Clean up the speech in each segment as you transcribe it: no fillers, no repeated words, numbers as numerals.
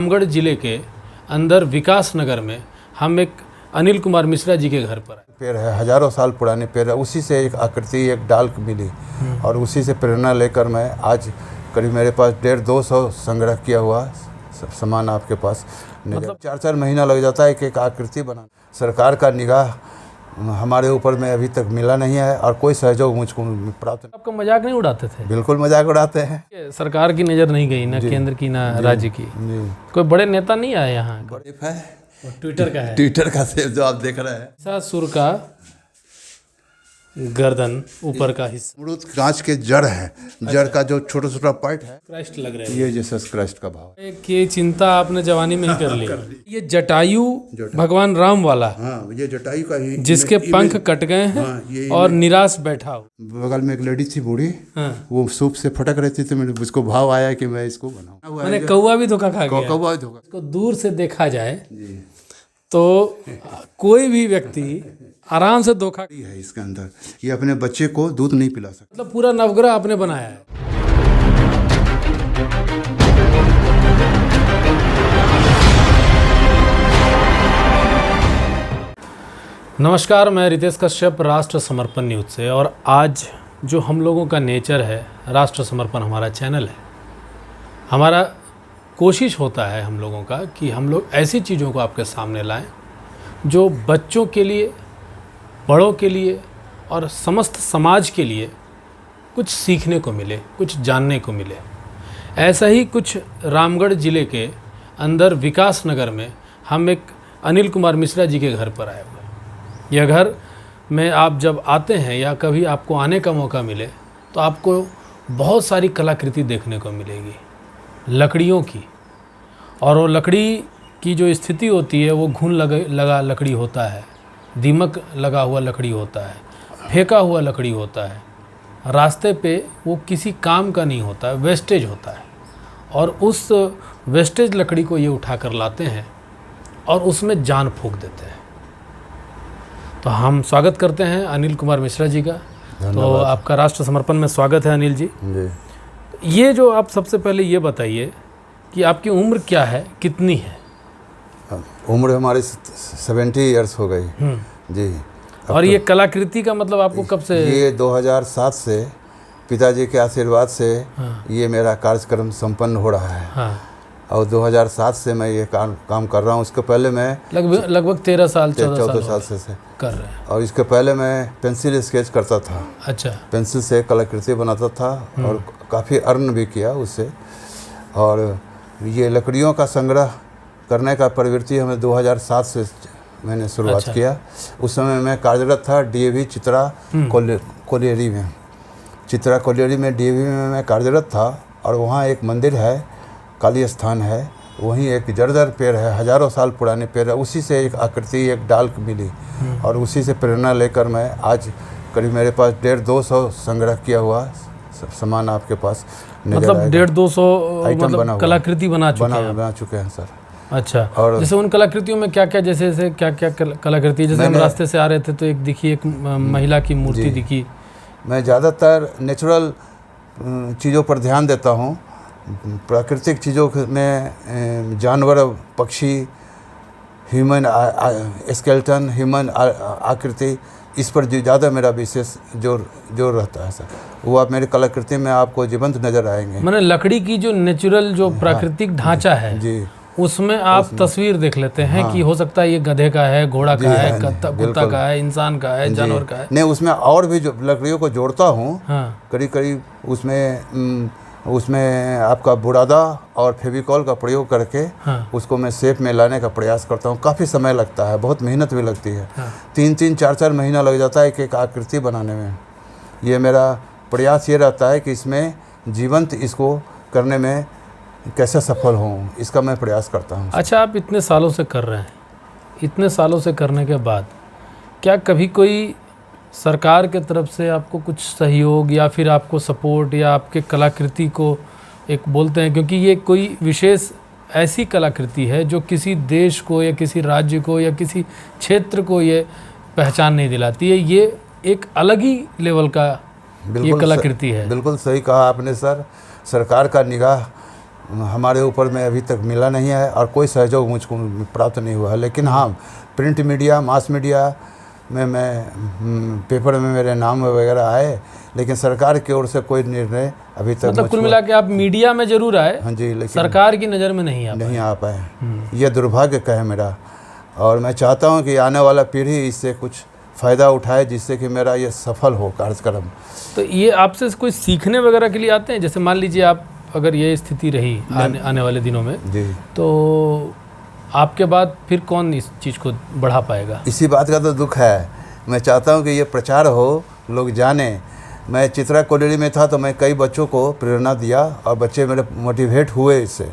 रामगढ़ जिले के अंदर विकास नगर में हम एक अनिल कुमार मिश्रा जी के घर पर आए। पेड़ है, हजारों साल पुराने पेड़ है। उसी से एक आकृति, एक डाल मिली और उसी से प्रेरणा लेकर मैं आज करीब मेरे पास 150-200 संग्रह किया हुआ सामान आपके पास। मतलब 4-4 महीना लग जाता है एक आकृति बनाना। सरकार का निगाह हमारे ऊपर में अभी तक मिला नहीं है और कोई सहयोग मुझको प्राप्त नहीं। आपका मजाक नहीं उड़ाते थे? बिल्कुल मजाक उड़ाते हैं। सरकार की नज़र नहीं गई, ना केंद्र की ना राज्य की। कोई बड़े नेता नहीं आए यहाँ? बड़े है, ट्विटर का है, ट्विटर का सेव जो आप देख रहे हैं। सुर का गर्दन ऊपर का हिस्सा, अमरूद कांच के जड़ है, जड़ का जो छोटा छोटा पार्ट है, क्राइस्ट लग रहा है। ये जीसस क्राइस्ट का भाव। ये चिंता आपने जवानी में ही कर ली। ये जटायु भगवान राम वाला, हाँ, ये जटायु का ही, जिसके पंख कट गए हैं और निराश बैठा हो। बगल में एक लेडी थी बूढ़ी, वो सूप से फटक रही थी, तो मैंने उसको भाव आया कि मैं इसको बनाऊं। मैंने कौवा भी धोखा खा गया। कौवा धोखा। इसको दूर से देखा जाए तो कोई भी व्यक्ति आराम से धोखा है इसके अंदर। ये अपने बच्चे को दूध नहीं पिला सकता। मतलब पूरा नवग्रह आपने बनाया है। नमस्कार, मैं रितेश कश्यप, राष्ट्र समर्पण न्यूज़ से। और आज जो हम लोगों का नेचर है, राष्ट्र समर्पण हमारा चैनल है, हमारा कोशिश होता है हम लोगों का कि हम लोग ऐसी चीज़ों को आपके सामने लाएं जो बच्चों के लिए, बड़ों के लिए और समस्त समाज के लिए कुछ सीखने को मिले, कुछ जानने को मिले। ऐसा ही कुछ रामगढ़ ज़िले के अंदर विकास नगर में हम एक अनिल कुमार मिश्रा जी के घर पर आए हुए। यह घर में आप जब आते हैं या कभी आपको आने का मौका मिले तो आपको बहुत सारी कलाकृति देखने को मिलेगी, लकड़ियों की। और वो लकड़ी की जो स्थिति होती है वो घुन लगा लकड़ी होता है, दीमक लगा हुआ लकड़ी होता है, फेंका हुआ लकड़ी होता है। रास्ते पे वो किसी काम का नहीं होता है, वेस्टेज होता है। और उस वेस्टेज लकड़ी को ये उठा कर लाते हैं और उसमें जान फूंक देते हैं। तो हम स्वागत करते हैं अनिल कुमार मिश्रा जी का। तो आपका राष्ट्र समर्पण में स्वागत है अनिल जी। ये जो आप सबसे पहले ये बताइए कि आपकी उम्र क्या है, कितनी है? उम्र हमारी 70 इयर्स हो गई जी। और ये कलाकृति का मतलब आपको कब से? ये 2007 से पिताजी के आशीर्वाद से ये मेरा कार्यक्रम संपन्न हो रहा है। और 2007 से मैं ये काम कर रहा हूँ। उसके पहले मैं लगभग 13 साल 14 साल से कर रहे हैं। और इसके पहले मैं पेंसिल स्केच करता था। अच्छा। पेंसिल से कलाकृति बनाता था और काफ़ी अर्न भी किया उससे। और ये लकड़ियों का संग्रह करने का प्रवृत्ति हमें 2007 से मैंने शुरुआत किया। उस समय मैं कार्यरत था डीएवी चित्रा कोलियरी में। चित्रा कोलियरी में डीएवी में मैं कार्यरत था। और वहाँ एक मंदिर है, काली स्थान है, वहीं एक जर्जर पेड़ है, हजारों साल पुराने पेड़ है। उसी से एक आकृति, एक डाल मिली और उसी से प्रेरणा लेकर मैं आज करीब मेरे पास 150-200 संग्रह किया हुआ सामान आपके पास। मतलब 150-200 मतलब कलाकृति बना चुके हैं सर। अच्छा। और जैसे उन कलाकृतियों में क्या क्या, जैसे क्या क्या कलाकृति? जैसे हम रास्ते से आ रहे थे तो एक दिखी, एक महिला की मूर्ति दिखी। मैं ज़्यादातर नेचुरल चीज़ों पर ध्यान देता हूँ। प्राकृतिक चीज़ों में जानवर, पक्षी, ह्यूमन स्केलेटन, ह्यूमन आकृति, इस पर ज़्यादा मेरा विशेष जोर रहता है सर। वो आप मेरी कलाकृति में आपको जीवंत नज़र आएंगे। मैंने लकड़ी की जो नेचुरल जो प्राकृतिक ढांचा है जी, उसमें आप तस्वीर देख लेते हैं कि हो सकता है ये गधे का है, घोड़ा का है, कुत्ता का है, इंसान का है, जानवर का है। नहीं, उसमें और भी जो लकड़ियों को जोड़ता हूँ। करीब करीब उसमें आपका बुरादा और फेविकॉल का प्रयोग करके उसको मैं शेप में लाने का प्रयास करता हूँ। काफ़ी समय लगता है, बहुत मेहनत भी लगती है। 3-3, 4-4 महीना लग जाता है एक आकृति बनाने में। ये मेरा प्रयास ये रहता है कि इसमें जीवंत इसको करने में कैसे सफल हूँ, इसका मैं प्रयास करता हूँ। अच्छा, आप इतने सालों से कर रहे हैं, इतने सालों से करने के बाद क्या कभी कोई सरकार के तरफ से आपको कुछ सहयोग या फिर आपको सपोर्ट या आपके कलाकृति को एक बोलते हैं, क्योंकि ये कोई विशेष ऐसी कलाकृति है जो किसी देश को या किसी राज्य को या किसी क्षेत्र को ये पहचान नहीं दिलाती है, ये एक अलग ही लेवल का ये कलाकृति है। बिल्कुल सही कहा आपने सर। सरकार का निगाह हमारे ऊपर में अभी तक मिला नहीं है और कोई सहयोग मुझको प्राप्त नहीं हुआ है। लेकिन हाँ, प्रिंट मीडिया, मास मीडिया में मैं पेपर में मेरे नाम वगैरह आए, लेकिन सरकार की ओर से कोई निर्णय अभी तक मतलब कुल मिला के आप मीडिया में जरूर आए, हाँ जी, लेकिन सरकार की नज़र में नहीं आ पाए। ये दुर्भाग्य का है मेरा, और मैं चाहता हूँ कि आने वाला पीढ़ी इससे कुछ फ़ायदा उठाए, जिससे कि मेरा ये सफल हो कार्यक्रम। तो ये आपसे कोई सीखने वगैरह के लिए आते हैं? जैसे मान लीजिए आप अगर ये स्थिति रही आने वाले दिनों में जी, तो आपके बाद फिर कौन इस चीज़ को बढ़ा पाएगा? इसी बात का तो दुख है। मैं चाहता हूँ कि ये प्रचार हो, लोग जाने। मैं चित्रा कॉलोनी में था तो मैं कई बच्चों को प्रेरणा दिया और बच्चे मेरे मोटिवेट हुए इससे,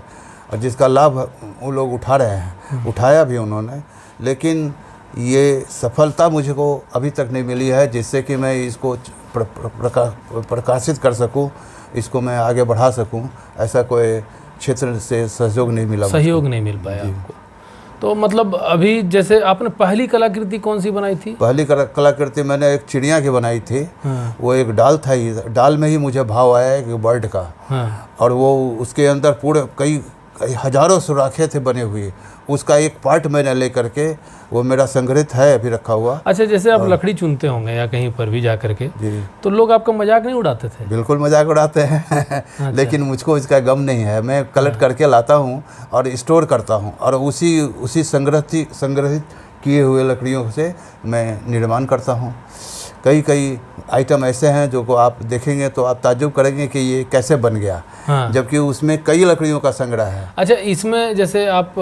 और जिसका लाभ वो लोग उठा रहे हैं, उठाया भी उन्होंने। लेकिन ये सफलता मुझको अभी तक नहीं मिली है जिससे कि मैं इसको प्रकाशित कर सकूं, इसको मैं आगे बढ़ा सकूं। ऐसा कोई क्षेत्र से सहयोग नहीं मिला, सहयोग नहीं मिल पाया आपको। तो मतलब अभी जैसे आपने पहली कलाकृति कौन सी बनाई थी? पहली कलाकृति मैंने एक चिड़िया की बनाई थी। हाँ। वो एक डाल था, डाल में ही मुझे भाव आया एक बर्ड का। हाँ। और वो उसके अंदर पूरे कई हजारों सुराखें थे बने हुए, उसका एक पार्ट मैंने ले करके, वो मेरा संग्रहित है अभी रखा हुआ। अच्छा, जैसे आप लकड़ी चुनते होंगे या कहीं पर भी जा करके, जी, तो लोग आपका मजाक नहीं उड़ाते थे? बिल्कुल मजाक उड़ाते हैं। अच्छा। लेकिन मुझको इसका गम नहीं है। मैं कलेक्ट करके लाता हूँ और स्टोर करता हूँ, और उसी संग्रहित किए हुए लकड़ियों से मैं निर्माण करता हूँ। कई आइटम ऐसे हैं जो को आप देखेंगे तो आप ताज्जुब करेंगे कि ये कैसे बन गया। हाँ। जबकि उसमें कई लकड़ियों का संग्रह है। अच्छा, इसमें जैसे आप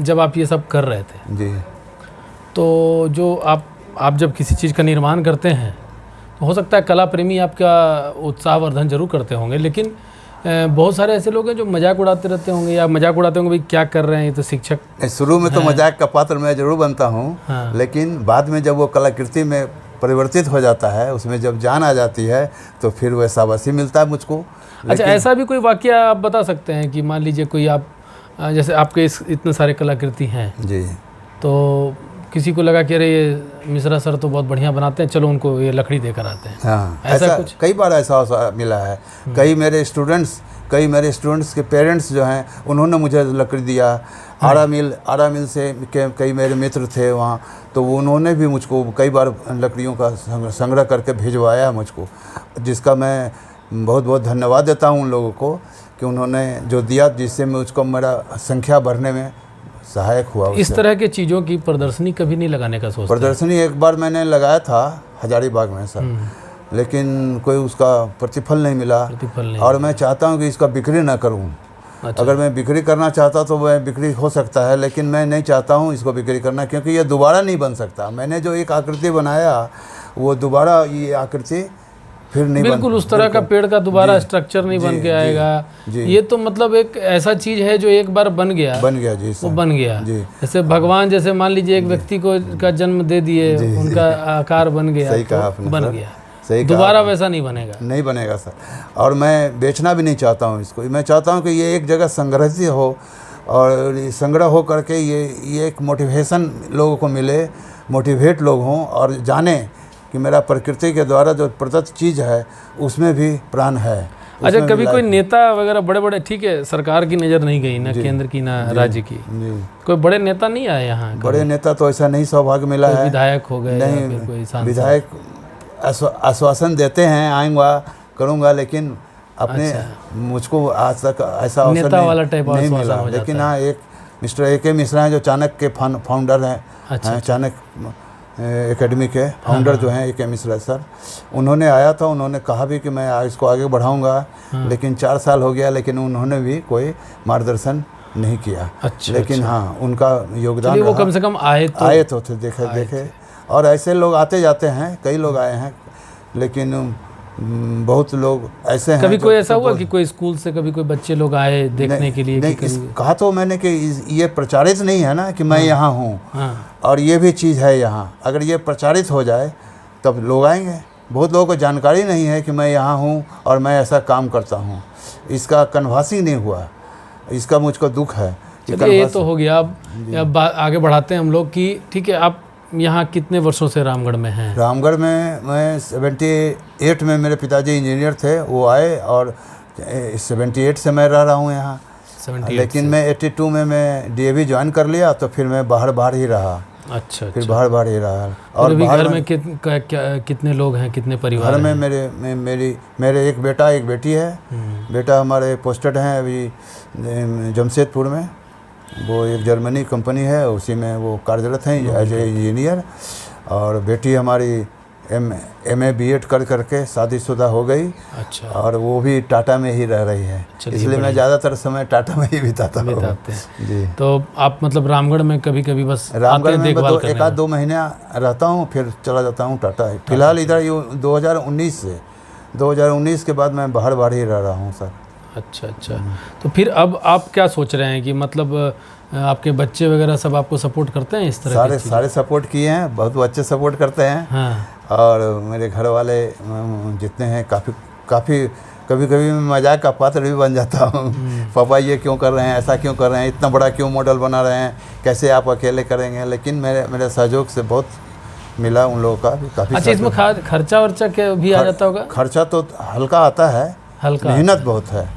जब आप ये सब कर रहे थे जी, तो जो आप जब किसी चीज़ का निर्माण करते हैं तो हो सकता है कला प्रेमी आपका उत्साहवर्धन जरूर करते होंगे, लेकिन बहुत सारे ऐसे लोग हैं जो मजाक उड़ाते रहते होंगे या मजाक उड़ाते होंगे भाई क्या कर रहे हैं ये तो शिक्षक। शुरू में तो मजाक का पात्र मैं जरूर बनता हूँ। हाँ। लेकिन बाद में जब वो कलाकृति में परिवर्तित हो जाता है, उसमें जब जान आ जाती है तो फिर वह शाबाशी मिलता है मुझको। अच्छा, ऐसा भी कोई वाकया आप बता सकते हैं कि मान लीजिए कोई आप जैसे आपके इतने सारे कलाकृति हैं जी, तो किसी को लगा कि अरे ये मिश्रा सर तो बहुत बढ़िया बनाते हैं, चलो उनको ये लकड़ी देकर आते हैं। हाँ, ऐसा कुछ कई बार ऐसा मिला है। कई मेरे स्टूडेंट्स के पेरेंट्स जो हैं उन्होंने मुझे लकड़ी दिया। आरा मिल से कई मेरे मित्र थे वहाँ, तो उन्होंने भी मुझको कई बार लकड़ियों का संग्रह करके भिजवाया मुझको, जिसका मैं बहुत बहुत धन्यवाद देता हूँ उन लोगों को कि उन्होंने जो दिया, जिससे मुझको मेरा संख्या बढ़ने में सहायक हुआ। इस तरह के चीज़ों की प्रदर्शनी कभी नहीं लगाने का सोचते? प्रदर्शनी एक बार मैंने लगाया था हजारीबाग में सर, लेकिन कोई उसका प्रतिफल नहीं मिला। और मैं चाहता हूं कि इसका बिक्री ना करूं। अच्छा। अगर मैं बिक्री करना चाहता तो वह बिक्री हो सकता है, लेकिन मैं नहीं चाहता हूं इसको बिक्री करना, क्योंकि ये दोबारा नहीं बन सकता। मैंने जो एक आकृति बनाया वो दोबारा ये आकृति फिर नहीं बिल्कुल उस तरह का पेड़ का दोबारा स्ट्रक्चर नहीं बन के आएगा। ये तो मतलब एक ऐसा चीज है जो एक बार बन गया जी, वो बन गया। जैसे भगवान, जैसे मान लीजिए एक व्यक्ति को का जन्म दे दिए, उनका आकार बन गया, सही कहा आपने, बन गया, सही दोबारा वैसा नहीं बनेगा। नहीं बनेगा सर। और मैं बेचना भी नहीं चाहता हूँ इसको। मैं चाहता हूँ कि ये एक जगह संग्रहित हो, और संग्रह हो करके ये एक मोटिवेशन लोगों को मिले, मोटिवेट लोग हों और जाने कि मेरा प्रकृति के द्वारा जो प्रदत्त चीज़ है उसमें भी प्राण है। अच्छा, कभी कोई नेता वगैरह बड़े ठीक है, सरकार की नज़र नहीं गई ना, केंद्र की ना राज्य की, कोई बड़े नेता नहीं आए यहाँ? बड़े नेता तो ऐसा नहीं सौभाग्य मिला है। विधायक हो गए नहीं, कोई सांसद? विधायक आश्वासन देते हैं आऊँगा करूँगा, लेकिन अपने मुझको आज तक ऐसा अवसर नहीं मिला। लेकिन हाँ, एक मिस्टर A.K. मिश्रा हैं जो चाणक्य के फाउंडर हैं, चाणक्य एकेडमी के फाउंडर जो हैं A.K. मिश्रा सर, उन्होंने आया था। उन्होंने कहा भी कि मैं इसको आगे बढ़ाऊंगा, लेकिन 4 साल हो गया, लेकिन उन्होंने भी कोई मार्गदर्शन नहीं किया। लेकिन हाँ, उनका योगदान, वो कम से कम आए तो थे, देखे। और ऐसे लोग आते जाते हैं, कई लोग आए हैं, लेकिन बहुत लोग ऐसे हैं। कभी कोई ऐसा हुआ कि कोई स्कूल से कभी कोई बच्चे लोग आए देखने के लिए? कहा तो मैंने कि ये प्रचारित नहीं है ना कि मैं यहाँ हूँ, और ये भी चीज़ है यहाँ। अगर ये प्रचारित हो जाए तब लोग आएंगे। बहुत लोगों को जानकारी नहीं है कि मैं यहाँ हूँ और मैं ऐसा काम करता हूँ। इसका कन्वासिंग नहीं हुआ, इसका मुझको दुख है। ये तो हो गया। अब आगे बढ़ाते हैं हम लोग कि ठीक है, आप यहाँ कितने वर्षों से रामगढ़ में हैं? रामगढ़ में मैं 78 में, मेरे पिताजी इंजीनियर थे, वो आए, और 78 से मैं रह रहा हूँ यहाँ। लेकिन मैं 82 में मैं डीएवी ज्वाइन कर लिया, तो फिर मैं बाहर ही रहा। अच्छा। फिर बाहर ही रहा। और अभी घर में कितने लोग हैं, कितने परिवार घर में हैं? मेरे एक बेटा एक बेटी है। बेटा हमारे पोस्टेड हैं अभी जमशेदपुर में, वो एक जर्मनी कंपनी है, उसी में वो कार्यरत हैं एज ए इंजीनियर। और बेटी हमारी MA BEd करके शादीशुदा हो गई। अच्छा। और वो भी टाटा में ही रह रही है, इसलिए मैं ज़्यादातर समय टाटा में ही बिताते हैं जी। तो आप मतलब रामगढ़ में कभी कभी बस रामगढ़ में एक आध 2 महीने रहता हूँ, फिर चला जाता हूँ टाटा। फिलहाल इधर 2019 के बाद मैं बाहर ही रह रहा हूँ सर। अच्छा। तो फिर अब आप क्या सोच रहे हैं कि मतलब आपके बच्चे वगैरह सब आपको सपोर्ट करते हैं इस तरह? सारे सपोर्ट किए हैं, बहुत अच्छे सपोर्ट करते हैं। हाँ। और मेरे घर वाले जितने हैं काफ़ी कभी मैं मजाक का पात्र भी बन जाता हूँ। पापा ये क्यों कर रहे हैं, ऐसा क्यों कर रहे हैं, इतना बड़ा क्यों मॉडल बना रहे हैं, कैसे आप अकेले करेंगे। लेकिन मेरे सहयोग से बहुत मिला उन लोगों का भी काफ़ी। अच्छा, इसमें खर्चा वर्चा क्या भी आ जाता होगा? खर्चा तो हल्का आता है, मेहनत बहुत है,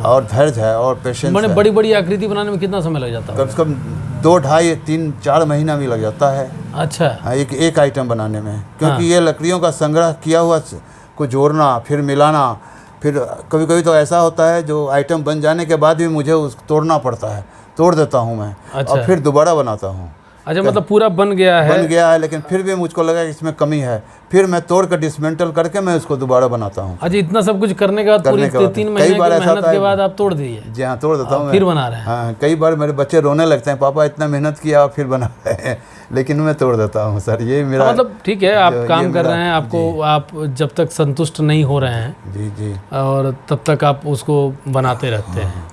और धैर्य है और पेशेंस है। बड़ी आकृति बनाने में कितना समय लग जाता है? कम से कम 2, 2.5, 3, 4 महीना भी लग जाता है। अच्छा। हाँ, एक आइटम बनाने में, क्योंकि ये लकड़ियों का संग्रह किया हुआ को जोड़ना, फिर मिलाना, फिर कभी तो ऐसा होता है जो आइटम बन जाने के बाद भी मुझे उसको तोड़ना पड़ता है, तोड़ देता हूँ मैं। अच्छा। और फिर दोबारा बनाता हूँ। अच्छा, मतलब पूरा बन गया है, लेकिन फिर भी मुझको लगा कि इसमें कमी है, फिर मैं तोड़ कर डिसमेंटल करके मैं उसको दोबारा बनाता हूँ। अच्छा, इतना सब कुछ करने के बाद पूरी 3 महीने की मेहनत के बाद आप तोड़ दिए? जी हाँ, तोड़ देता हूँ, फिर बना रहे हैं। हाँ, कई बार मेरे बच्चे रोने लगते हैं, पापा इतना मेहनत किया और फिर बना रहे हैं, लेकिन मैं तोड़ देता हूँ सर। ये मेरा मतलब ठीक है, आप काम कर रहे हैं, आपको आप जब तक संतुष्ट नहीं हो रहे हैं जी और तब तक आप उसको बनाते रहते हैं।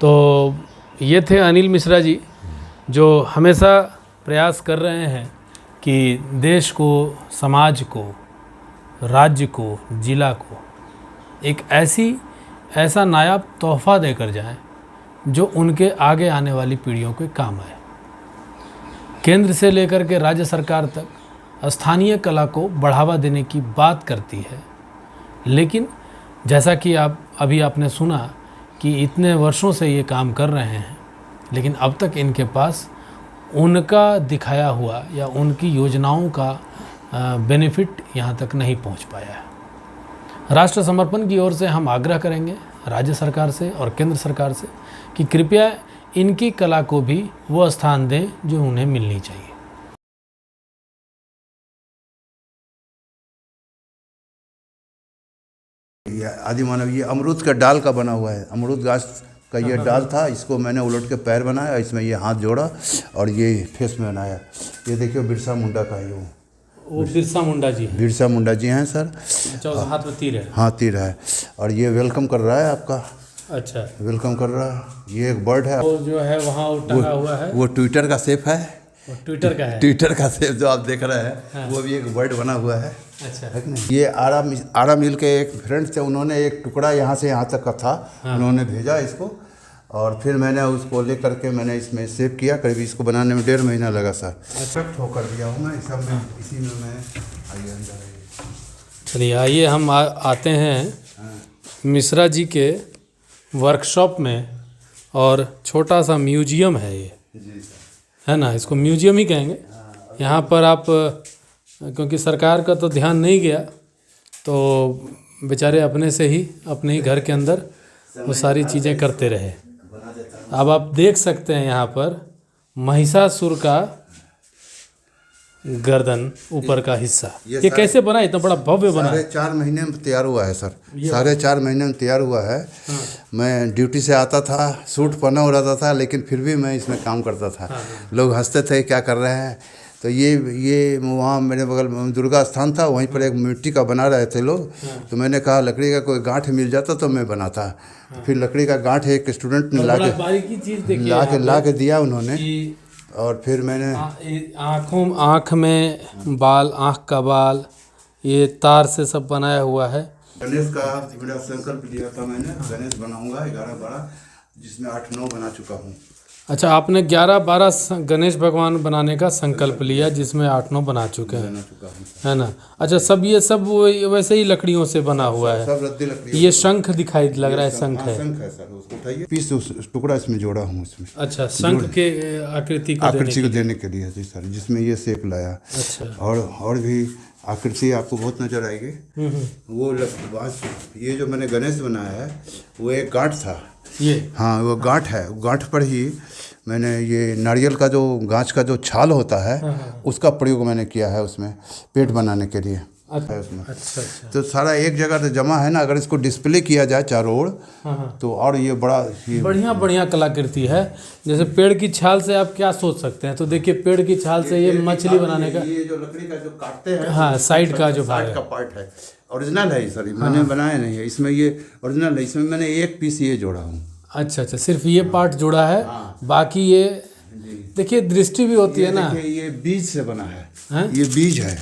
तो ये थे अनिल मिश्रा जी, जो हमेशा प्रयास कर रहे हैं कि देश को, समाज को, राज्य को, जिला को एक ऐसा नायाब तोहफा देकर जाएं जो उनके आगे आने वाली पीढ़ियों के काम आए। केंद्र से लेकर के राज्य सरकार तक स्थानीय कला को बढ़ावा देने की बात करती है, लेकिन जैसा कि आपने सुना कि इतने वर्षों से ये काम कर रहे हैं, लेकिन अब तक इनके पास उनका दिखाया हुआ या उनकी योजनाओं का बेनिफिट यहाँ तक नहीं पहुँच पाया है। राष्ट्र समर्पण की ओर से हम आग्रह करेंगे राज्य सरकार से और केंद्र सरकार से कि कृपया इनकी कला को भी वो स्थान दें जो उन्हें मिलनी चाहिए। आदि मानव ये अमरूद का डाल का बना हुआ है, अमरूद गाछ का ये डाल था, इसको मैंने उलट के पैर बनाया, इसमें ये हाथ जोड़ा और ये फेस में बनाया। ये देखिए बिरसा मुंडा का है, वो बिरसा मुंडा जी हैं। बिरसा मुंडा जी हैं सर। अच्छा, उस हाथ में तीर है? हाँ, तीर है। और ये वेलकम कर रहा है आपका। अच्छा, वेलकम कर रहा है। ये एक बर्ड है, वो जो है वहाँ टंगा हुआ है, वो ट्विटर का शेप है, ट्विटर का है, ट्विटर का शेप जो आप देख रहे हैं। हाँ। वो भी एक बर्ड बना हुआ है। अच्छा, है कि नहीं। ये आरा मिल के एक फ्रेंड थे, उन्होंने एक टुकड़ा यहाँ से यहाँ तक का था। हाँ। उन्होंने भेजा इसको और फिर मैंने उसको ले करके मैंने इसमें सेव किया। करीब इसको बनाने में 1.5 महीना लगा सर। अच्छा, ठोकर दिया हूँ मैं सब में, इसी में मैं आइए अंदर। चलिए आइए हम आते हैं मिश्रा जी के वर्कशॉप में, और छोटा सा म्यूजियम है ये, है ना, इसको म्यूजियम ही कहेंगे। यहाँ पर आप, क्योंकि सरकार का तो ध्यान नहीं गया, तो बेचारे अपने से ही अपने ही घर के अंदर वो सारी चीज़ें करते रहे। अब आप देख सकते हैं यहाँ पर महिषासुर का गर्दन, ऊपर का हिस्सा, ये कैसे बना, इतना बड़ा भव्य बना? 4.5 महीने में तैयार हुआ है सर, 4.5 महीने में तैयार हुआ है। हाँ। मैं ड्यूटी से आता था, सूट पहना हो रहता था, लेकिन फिर भी मैं इसमें काम करता था। हाँ। लोग हंसते थे क्या कर रहे हैं। तो ये वहाँ मेरे बगल में दुर्गा स्थान था, वहीं पर एक मिट्टी का बना रहे थे लोग। हाँ। तो मैंने कहा लकड़ी का कोई गांठ मिल जाता तो मैं बनाता। हाँ। फिर लकड़ी का गांठ एक स्टूडेंट ने ला के दिया उन्होंने, और फिर मैंने आँख में बाल, आँख का बाल, ये तार से सब बनाया हुआ है। गणेश का मेरा संकल्प लिया था मैंने, गणेश बनाऊंगा 11-12, जिसमें 8-9 बना चुका हूँ। अच्छा, आपने 11-12 गणेश भगवान बनाने का संकल्प लिया, जिसमें 8-9 बना चुके हैं, बना चुका हूँ सर। है ना। अच्छा, सब ये सब वैसे ही लकड़ियों से बना हुआ है। सब रद्दी लकड़ी। ये शंख दिखाई लग रहा है, शंख हाँ, है। शंख है सर, उसको उठाइए। पीस टुकड़ा इसमें जोड़ा हूँ इसमें, अच्छा, शंख के आकृति को देने आकृति को के देने के लिए जी सर, जिसमें ये शेप लाया। अच्छा। और भी आकृति आपको बहुत नजर आएगी। वो बांस, ये जो मैंने गणेश बनाया है वो एक गांठ था। ये हाँ, वो गांठ है। गांठ पर ही मैंने ये नारियल का जो गांच का जो छाल होता है उसका प्रयोग मैंने किया है उसमें पेट बनाने के लिए है उसमें। अच्छा अच्छा। तो सारा एक जगह तो जमा है ना, अगर इसको डिस्प्ले किया जाए चारों ओर तो और ये बड़ा बढ़िया बढ़िया कलाकृति है। जैसे पेड़ की छाल से आप क्या सोच सकते हैं, तो देखिए पेड़ की छाल से ये मछली बनाने का, ये जो लकड़ी का जो काटते हैं, हाँ, साइड का जो भाग साइड है। का पार्ट है, ओरिजिनल है सर, मैंने बनाया नहीं है। इसमें ये ओरिजिनल है, इसमें मैंने एक पीस ये जोड़ा हूँ। अच्छा अच्छा, सिर्फ ये पार्ट जुड़ा है, बाकी ये देखिए दृष्टि भी होती है ना। ये बीज से बना है, हैं? ये बीज है।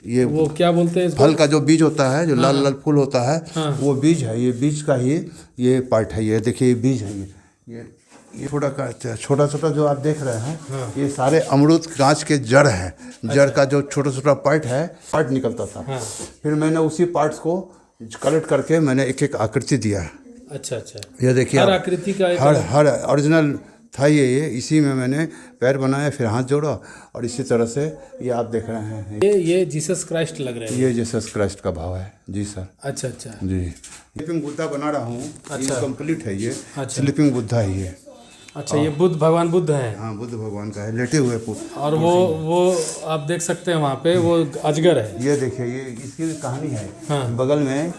ये वो क्या बोलते हैं इसको? फल का जो बीज होता है, जो लाल लाल फूल होता है, वो बीज है। ये बीज का ही ये पार्ट है। ये देखिए, ये बीज है। ये छोटा छोटा जो आप देख रहे हैं, ये सारे अमरूद कांच के जड़ है। जड़ का जो छोटा छोटा पार्ट निकलता था। फिर मैंने उसी पार्ट्स को कलेक्ट करके मैंने एक एक आकृति दिया। अच्छा अच्छा, ये देखिए, हर आकृति का हर ओरिजिनल था ये इसी में मैंने पैर बनाया, फिर हाथ जोड़ा, और इसी तरह से ये आप देख रहे हैं। ये जीसस क्राइस्ट लग रहे हैं। ये जीसस क्राइस्ट का भाव है जी सर। अच्छा अच्छा जी, स्लीपिंग बुद्धा बना रहा हूँ। अच्छा, कंप्लीट है ये। अच्छा। स्लीपिंग बुद्धा है ये। अच्छा, ये बुद्ध भगवान बुद्ध हैं। हाँ, बुद्ध भगवान का है, लेटे हुए और वो आप देख सकते हैं वहाँ पे वो अजगर है। ये देखिए, ये इसकी कहानी है। हाँ। बगल में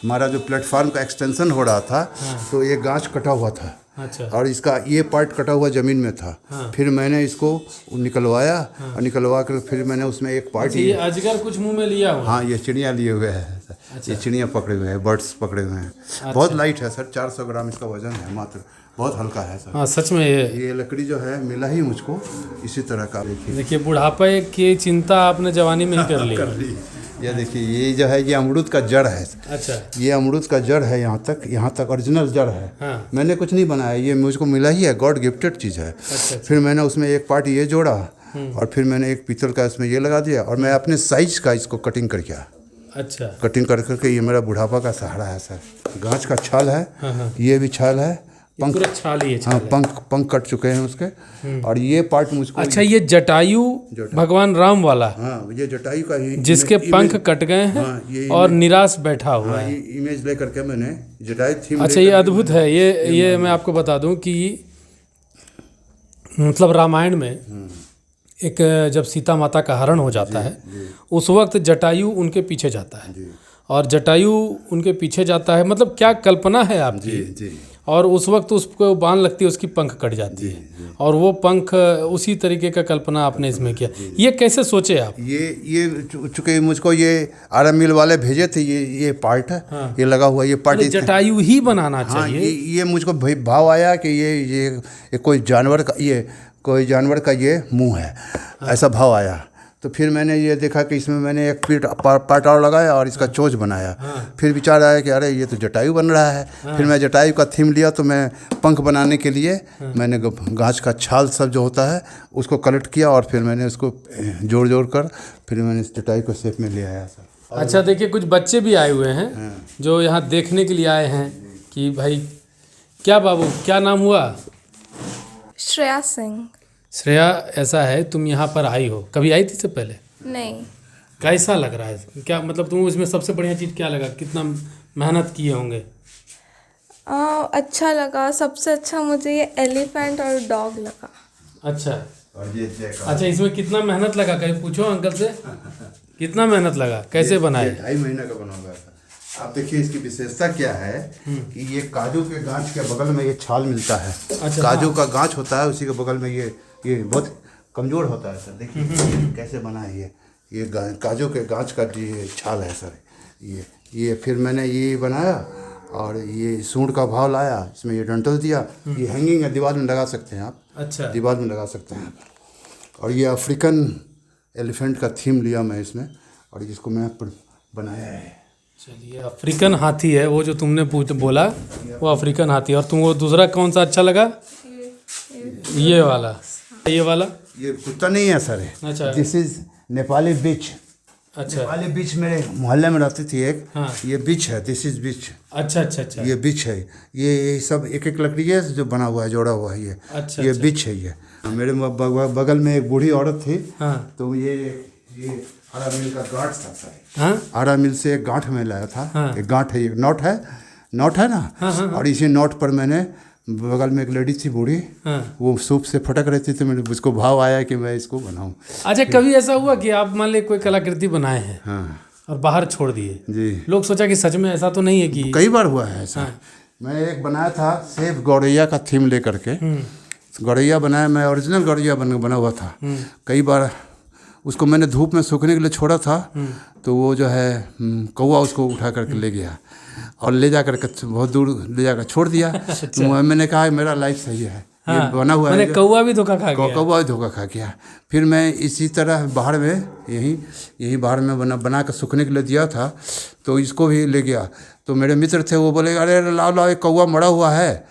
हमारा जो प्लेटफार्म का एक्सटेंशन हो रहा था, तो ये गांच कटा हुआ था। अच्छा। और इसका ये पार्ट कटा हुआ ज़मीन में था। फिर मैंने इसको निकलवाया, और निकलवा कर फिर मैंने उसमें एक पार्ट। ये अजगर कुछ मुंह में लिया हुआ? हाँ, ये चिड़िया लिए हुए है। ये चिड़िया पकड़े हुए हैं, बर्ड्स पकड़े हुए हैं। बहुत लाइट है सर, 400 ग्राम इसका वजन है मात्र, बहुत हल्का है सर। हाँ, सच में ये लकड़ी जो है मिला ही मुझको इसी तरह का। देखिए, बुढ़ापे की चिंता आपने जवानी में ही कर ली। ये देखिए, ये जो है ये अमरूद का जड़ है। अच्छा, ये अमरूद का जड़ है, यहाँ तक ओरिजिनल जड़ है। हाँ। मैंने कुछ नहीं बनाया, ये मुझको मिला ही है, गॉड गिफ्टेड चीज़ है। अच्छा। फिर मैंने उसमें एक पार्ट ये जोड़ा, और फिर मैंने एक पीतल का इसमें ये लगा दिया, और मैं अपने साइज का इसको कटिंग कर किया। अच्छा, कटिंग कर करके ये मेरा बुढ़ापा का सहारा है सर। गांच का छाल है, ये भी छाल है, पंख, पूरा छाल ही है। हाँ, पंख कट चुके हैं उसके। और ये पार्ट मुझको, अच्छा, ये जटायु भगवान राम वाला, हाँ, ये जटायु का ही, जिसके पंख कट गए हैं, ये और निराश बैठा हुआ है। ये इमेज ले करके मैंने जटायु थीम। अच्छा, ये अद्भुत है। ये मैं आपको बता दूं कि मतलब रामायण में एक जब सीता माता का हरण हो जाता है, उस वक्त जटायु उनके पीछे जाता है, और जटायु उनके पीछे जाता है, मतलब क्या कल्पना है आपकी। जी। और उस वक्त उसको बांध लगती है, उसकी पंख कट जाती है, और वो पंख उसी तरीके का कल्पना आपने इसमें किया। ये कैसे सोचे आप? ये चूंकि मुझको ये आरा मिल वाले भेजे थे, ये पार्ट है। हाँ। ये लगा हुआ, ये पार्ट जटायु ही बनाना हाँ, चाहिए। ये मुझको भाव आया कि ये कोई जानवर का ये मुंह है। ऐसा भाव आया। तो फिर मैंने ये देखा कि इसमें मैंने एक पार्ट और लगाया, और इसका चोंच बनाया। फिर विचार आया कि अरे ये तो जटायु बन रहा है। फिर मैं जटायु का थीम लिया, तो मैं पंख बनाने के लिए मैंने गाछ का छाल सब जो होता है उसको कलेक्ट किया, और फिर मैंने उसको जोड़ कर फिर मैंने इस जटायु को शेप में ले आया सर। अच्छा, देखिए, कुछ बच्चे भी आए हुए हैं जो यहाँ देखने के लिए आए हैं कि भाई क्या बाबू, क्या नाम हुआ? श्रेया सिंह। श्रेया, ऐसा है तुम यहाँ पर आई हो, कभी आई थी इससे पहले? नहीं। कैसा लग रहा है? क्या मतलब तुम इसमें सबसे बढ़िया चीज़ क्या लगा? कितना मेहनत किए होंगे? अच्छा लगा। सबसे अच्छा मुझे ये एलिफेंट और डॉग लगा। अच्छा, और ये अच्छा, इसमें कितना मेहनत लगा? कहीं पूछो अंकल से, कितना मेहनत लगा, कैसे बनाए? 2.5 महीने का बना हुआ था। आप देखिए, इसकी विशेषता क्या है कि ये काजू के गांच के बगल में ये छाल मिलता है। अच्छा, काजू का गांच होता है, उसी के बगल में ये बहुत कमज़ोर होता है सर। देखिए कैसे बना है ये काजू के गांच का ये छाल है सर। ये फिर मैंने ये बनाया, और ये सूंड का भाव लाया, इसमें ये डंटल दिया। ये हैंगिंग है, दीवार में लगा सकते हैं आप। अच्छा, दीवार में लगा सकते हैं। और ये अफ्रीकन एलिफेंट का थीम लिया मैं इसमें, और इसको मैं बनाया है। चलिए, अफ्रीकन हाथी है वो जो तुमने बोला, वो अफ्रीकन हाथी। और तुम वो दूसरा कौन सा अच्छा लगा? ये वाला, ये वाला ये कुत्ता नहीं है सर, अच्छा। दिस इज नेपाली बिच। अच्छा नेपाली बिच मेरे मोहल्ले में रहती थी एक। हाँ। ये बिच है, दिस इज बिच। अच्छा अच्छा अच्छा ये बिच है, ये सब एक एक लकड़ी है जो बना हुआ है, जोड़ा हुआ है ये। अच्छा, ये अच्छा। बिच है ये। मेरे बगल में एक बूढ़ी औरत थी, हाँ तो ये आरा मिल का गांठ था सर। हाँ आरा मिल से एक गांठ में लाया था। हाँ। एक गांठ है, एक नॉट है ना। और इसी नॉट पर मैंने, बगल में एक लेडी थी बूढ़ी, हाँ। वो सूप से फटक रही थी, तो मेरे उसको भाव आया कि मैं इसको बनाऊं। अच्छा, कभी ऐसा हुआ कि आप मान ले कोई कलाकृति बनाए हैं हाँ और बाहर छोड़ दिए, जी, लोग सोचा कि सच में ऐसा तो नहीं है कि कई बार हुआ है ऐसा। मैं एक बनाया था सेफ गौरैया का थीम लेकर के, गौरैया बनाया मैं, ओरिजिनल गौरैया बना हुआ था। कई बार उसको मैंने धूप में सूखने के लिए छोड़ा था, तो वो जो है कौवा उसको उठा करके ले गया और ले जा करके बहुत दूर ले जाकर छोड़ दिया। तो मैंने कहा मेरा लाइफ सही है, ये बना हुआ है। मैंने कौवा भी धोखा खा गया। कौवा धोखा खा गया। फिर मैं इसी तरह बाहर में यही बाहर में बना कर सूखने के लिए दिया था, तो इसको भी ले गया। तो मेरे मित्र थे, वो बोले अरे लाओ एक कौवा मरा हुआ है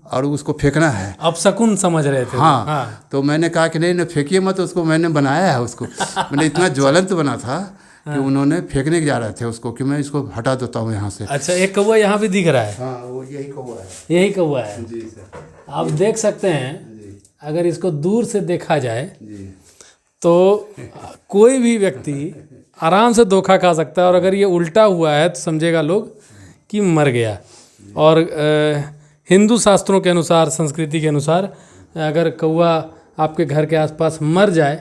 और उसको फेंकना है। अब शकुन समझ रहे थे। हाँ। तो मैंने कहा कि नहीं फेंकिए मत उसको, मैंने बनाया है उसको। मैंने इतना ज्वलंत बना था कि उन्होंने फेंकने जा रहे थे उसको, कि मैं इसको हटा देता हूँ यहाँ से। अच्छा, एक कौवा यहाँ भी दिख रहा है। हाँ, वो यही कौवा है। यही कौवा है जी सर। आप देख सकते हैं। अगर इसको दूर से देखा जाए जी। तो कोई भी व्यक्ति आराम से धोखा खा सकता है, और अगर ये उल्टा हुआ है तो समझेगा लोग कि मर गया। और हिंदू शास्त्रों के अनुसार, संस्कृति के अनुसार, अगर कौवा आपके घर के आसपास मर जाए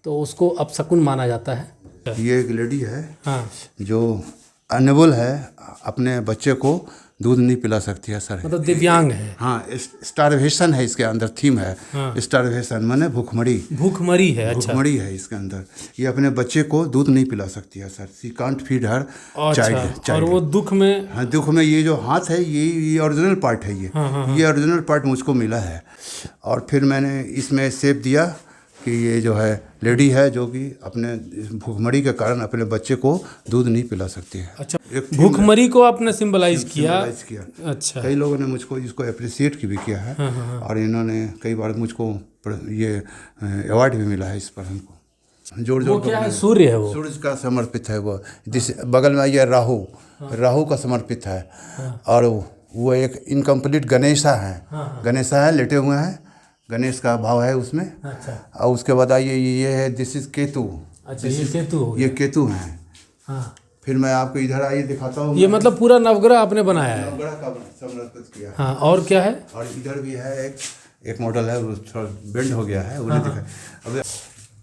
तो उसको अपशकुन माना जाता है। ये एक लेडी है, हाँ, जो अनेबल है, अपने बच्चे को दूध नहीं पिला सकती है सर। मतलब दिव्यांग है। हाँ, स्टारवेशन है इसके अंदर, थीम है। हाँ। स्टारवेशन माने भूखमरी। भूखमरी है। अच्छा, भूखमरी है इसके अंदर। ये अपने बच्चे को दूध नहीं पिला सकती है sir. She can't feed her child. और वो दुख में, हाँ, दुख में ये जो हाथ है, ये ओरिजिनल पार्ट है। ये ओरिजिनल पार्ट मुझको मिला है। और फिर मैंने इसमें शेप दिया कि ये जो है लेडी है, जो कि अपने भूखमरी के कारण अपने बच्चे को दूध नहीं पिला सकती है। अच्छा, भूखमरी को आपने सिंबलाइज किया। अच्छा, कई लोगों ने मुझको इसको अप्रिशिएट भी किया है। और इन्होंने कई बार मुझको ये अवार्ड भी मिला है इस पर हमको। जोड़ वो क्या है? सूर्य है वो? सूर्य का समर्पित है वो। जिस बगल में ये राहु का समर्पित है। और वो एक इनकम्प्लीट गणेशा है, लेटे हुए हैं, गणेश का भाव है उसमें। अच्छा, और उसके बाद ये है, दिस इज केतु। अच्छा, ये केतु हो गया। ये केतु है। हाँ, फिर मैं आपको इधर आइए दिखाता हूँ। ये मतलब पूरा नवग्रह आपने बनाया है। नवग्रह का समर्पित किया। हाँ, और क्या है? और इधर भी है एक मॉडल है, वो थोड़ा बेंड हो गया है, उन्हें दिखा। अब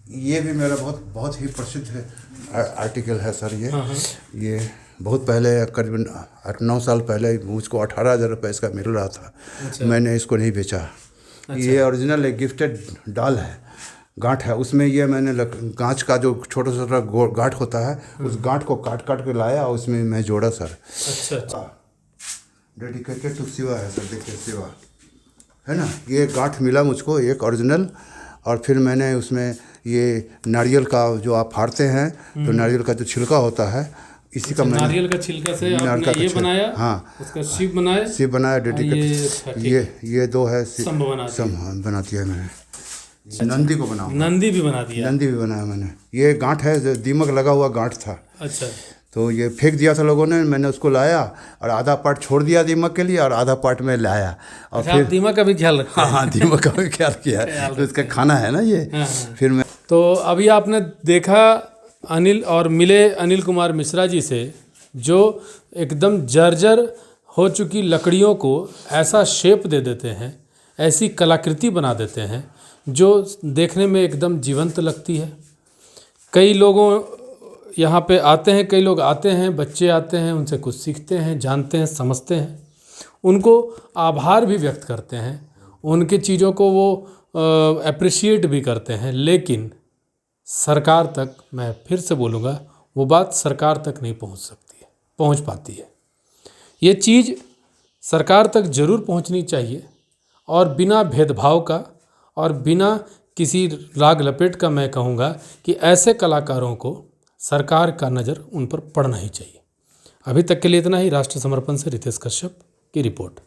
ये भी मेरा बहुत ही प्रसिद्ध आर्टिकल है सर। ये बहुत पहले, करीबन 8-9 साल पहले मुझको 18,000 रुपये इसका मिल रहा था। अच्छा। मैंने इसको नहीं बेचा। अच्छा। ये ओरिजिनल एक गिफ्टेड डॉल है, गांठ है उसमें। ये मैंने कांच का जो छोटा छोटा गांठ होता है, उस गांठ को काट के लाया और उसमें मैं जोड़ा सर। अच्छा, डेडिकेटेड टू शिवा है सर। देखिए शिवा है ना, ये गांठ मिला मुझको एक ओरिजिनल। और फिर मैंने उसमें ये नारियल का जो आप फाड़ते हैं, तो नारियल का जो छिलका होता है, इसी का मैंने नारियल का छिलका से आपने ये बनाया। हाँ, उसका शिव बनाया, डेडिकेट। ये दो है, बना दिया मैंने। नंदी को बनाऊँ, नंदी भी बनाया मैंने। ये गांठ है, जो दीमक लगा हुआ गांठ था। अच्छा, तो ये फेंक दिया था लोगों ने, मैंने उसको लाया और आधा पार्ट छोड़ दिया दीमक के लिए, और आधा पार्ट में लाया। और फिर दीमक का भी ख्याल रखा। हाँ, दीमक का भी ख्याल किया, तो इसका खाना है ना ये। फिर मैं, तो अभी आपने देखा अनिल, और मिले अनिल कुमार मिश्रा जी से, जो एकदम जर्जर हो चुकी लकड़ियों को ऐसा शेप दे देते हैं, ऐसी कलाकृति बना देते हैं जो देखने में एकदम जीवंत लगती है। कई लोगों यहाँ पे आते हैं, कई लोग आते हैं, बच्चे आते हैं, उनसे कुछ सीखते हैं, जानते हैं, समझते हैं, उनको आभार भी व्यक्त करते हैं, उनके चीज़ों को वो अप्रिशिएट भी करते हैं। लेकिन सरकार तक, मैं फिर से बोलूँगा, वो बात सरकार तक नहीं पहुँच पाती है। ये चीज़ सरकार तक ज़रूर पहुँचनी चाहिए, और बिना भेदभाव का और बिना किसी राग लपेट का मैं कहूँगा कि ऐसे कलाकारों को सरकार का नज़र उन पर पड़ना ही चाहिए। अभी तक के लिए इतना ही। राष्ट्र समर्पण से रितेश कश्यप की रिपोर्ट।